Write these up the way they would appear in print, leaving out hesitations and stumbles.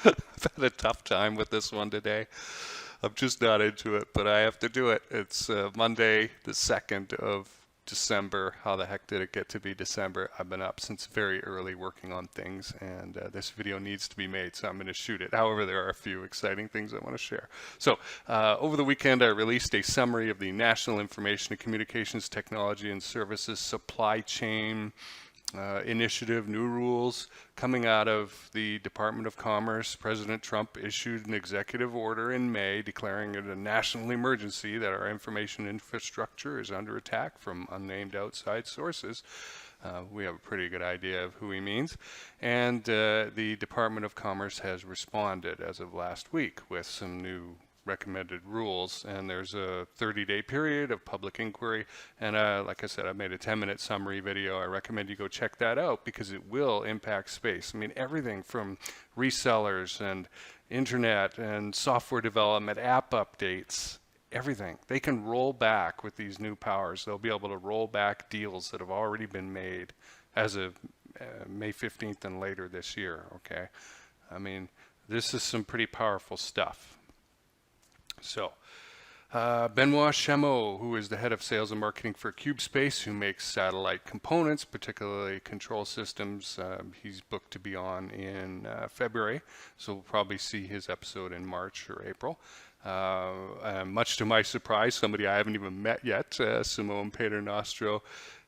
I've had a tough time with this one today. I'm just not into it, but I have to do it. It's Monday, the 2nd of December. How the heck did it get to be December? I've been up since very early working on things, and this video needs to be made, so I'm going to shoot it. However, there are a few exciting things I want to share. So, over the weekend, I released a summary of the National Information and Communications Technology and Services Supply Chain Initiative, new rules coming out of the Department of Commerce. President Trump issued an executive order in May declaring it a national emergency, that our information infrastructure is under attack from unnamed outside sources. We have a pretty good idea of who he means. And the Department of Commerce has responded as of last week with some new recommended rules, and there's a 30-day period of public inquiry, and like I said, I made a 10-minute summary video. I recommend you go check that out because it will impact space. I mean, everything from resellers and internet and software development, app updates, everything. They can roll back with these new powers. They'll be able to roll back deals that have already been made as of May 15th and later this year, okay? I mean, this is some pretty powerful stuff. So, Benoit Chamot, who is the head of sales and marketing for CubeSpace, who makes satellite components, particularly control systems, he's booked to be on in February, so we'll probably see his episode in March or April. Much to my surprise, somebody I haven't even met yet, Simone Paternostro,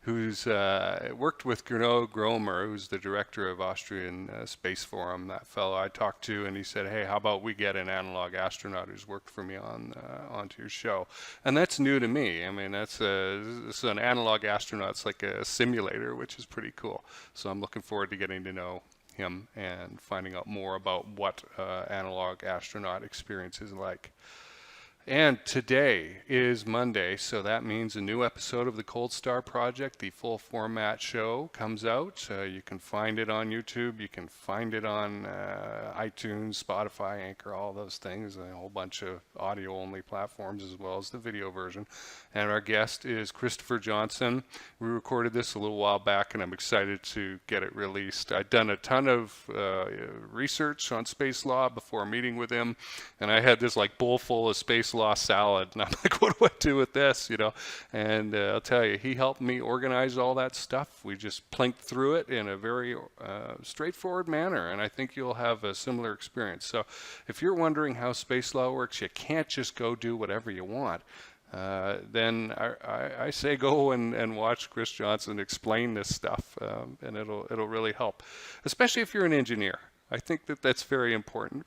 who's worked with Gernot Gromer, who's the director of Austrian Space Forum, that fellow I talked to, and he said, hey, how about we get an analog astronaut who's worked for me onto your show? And that's new to me. I mean, it's an analog astronaut. It's like a simulator, which is pretty cool. So I'm looking forward to getting to know him and finding out more about what analog astronaut experience is like. And today is Monday, so that means a new episode of the Cold Star Project, the full format show, comes out. You can find it on YouTube, you can find it on iTunes, Spotify, Anchor, all those things, a whole bunch of audio-only platforms as well as the video version. And our guest is Christopher Johnson. We recorded this a little while back, and I'm excited to get it released. I'd done a ton of research on space law before meeting with him, and I had this like bowl full of space law salad, and I'm like, what do I do with this, you know? And I'll tell you, he helped me organize all that stuff. We just plinked through it in a very straightforward manner, and I think you'll have a similar experience. So if you're wondering how space law works, you can't just go do whatever you want. Then I say go and watch Chris Johnson explain this stuff, and it'll really help, especially if you're an engineer. I think that's very important.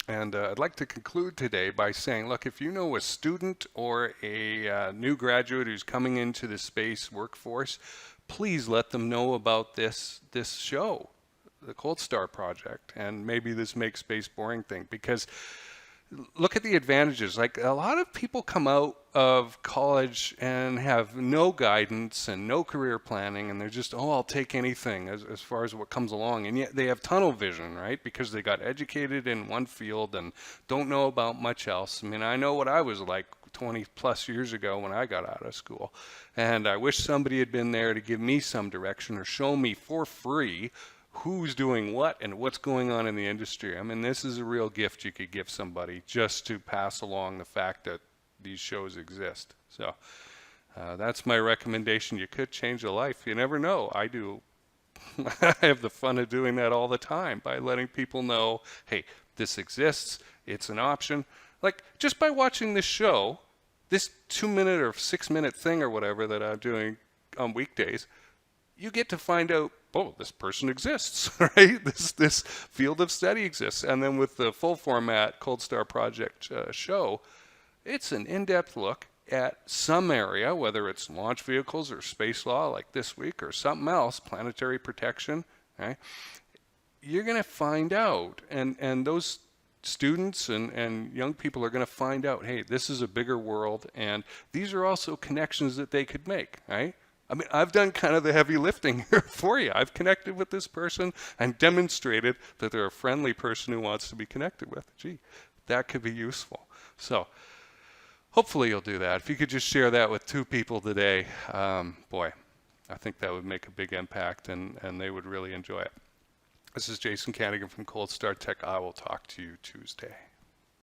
And I'd like to conclude today by saying, look, if you know a student or a new graduate who's coming into the space workforce, please let them know about this show, the Cold Star Project, and maybe this Make Space Boring thing, because look at the advantages. Like, a lot of people come out of college and have no guidance and no career planning, and they're just, oh, I'll take anything as far as what comes along. And yet they have tunnel vision, right? Because they got educated in one field and don't know about much else. I mean, I know what I was like 20 plus years ago when I got out of school. And I wish somebody had been there to give me some direction or show me for free who's doing what and what's going on in the industry. I mean, this is a real gift you could give somebody, just to pass along the fact that these shows exist. So that's my recommendation. You could change a life. You never know. I do. I have the fun of doing that all the time by letting people know, hey, this exists. It's an option. Like, just by watching this show, this 2-minute or 6-minute thing or whatever that I'm doing on weekdays, you get to find out, oh, this person exists, right? This field of study exists. And then with the full format Cold Star Project show, it's an in-depth look at some area, whether it's launch vehicles or space law like this week, or something else, planetary protection, right? You're going to find out, and those students and young people are going to find out, hey, this is a bigger world, and these are also connections that they could make, right? I mean, I've done kind of the heavy lifting here for you. I've connected with this person and demonstrated that they're a friendly person who wants to be connected with. Gee, that could be useful. So hopefully you'll do that. If you could just share that with 2 people today, boy, I think that would make a big impact, and they would really enjoy it. This is Jason Kanigan from Cold Start Tech. I will talk to you Tuesday.